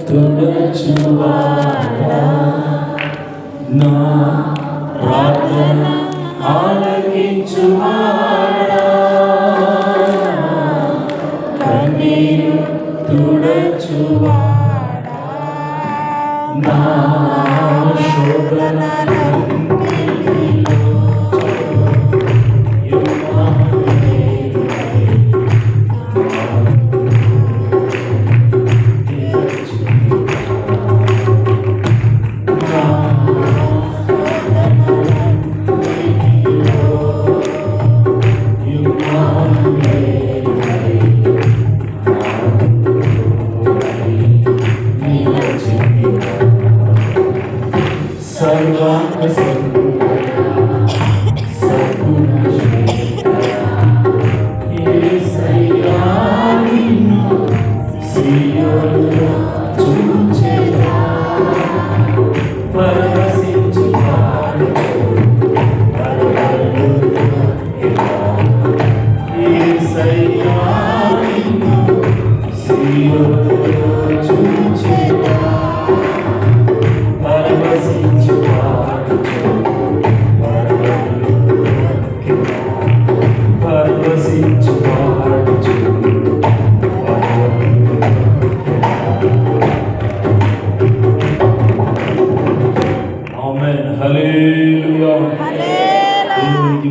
తుడచువాడా నా ప్రార్థన ఆలకించువాడా కన్నీరు తుడచువాడా నా శోధన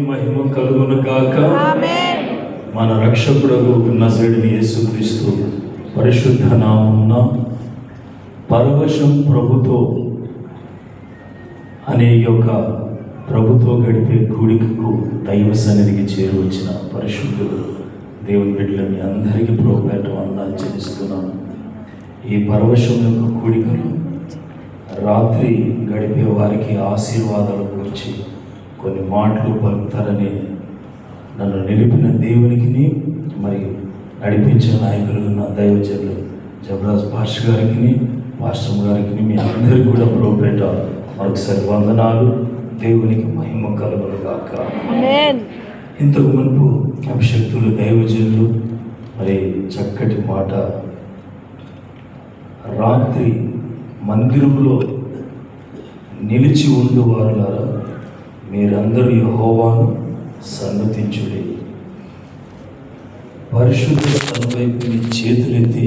మహిమ కలుగును గాక. మన రక్షకుడగు నజరేయుడైన యేసుక్రీస్తు పరిశుద్ధ నామమున పరవశం ప్రభుతో అనే యొక్క ప్రభుతో గడిపే కూడికకు దైవ సన్నిధికి చేరువచ్చిన పరిశుద్ధులు దేవుని బిడ్డలని అందరికీ ప్రోపేట వందనాలు చెల్లిస్తున్నాను. ఈ పరవశం యొక్క కూడికలు రాత్రి గడిపే వారికి ఆశీర్వాదాల గురించి కొన్ని మాటలు పలుకుతారని నన్ను నిలిపిన దేవునికి, మరి నడిపించిన నాయకులు నా దైవజనులు జబరాజ్ పాస్టర్ గారికి, పాస్టర్ గారికి, మీ అందరికీ కూడా ప్రోపేట మరొకసారి వందనాలు. దేవునికి మహిమ కలుగును గాక. ఇంతకు మునుపు అభిషక్తులు దైవజనులు మరి చక్కటి మాట, రాత్రి మందిరంలో నిలిచి ఉండు వారులారా మీరందరూ యెహోవాను సన్నతించుడి. పరిశుద్ధ తన వైపు మీ చేతులెత్తి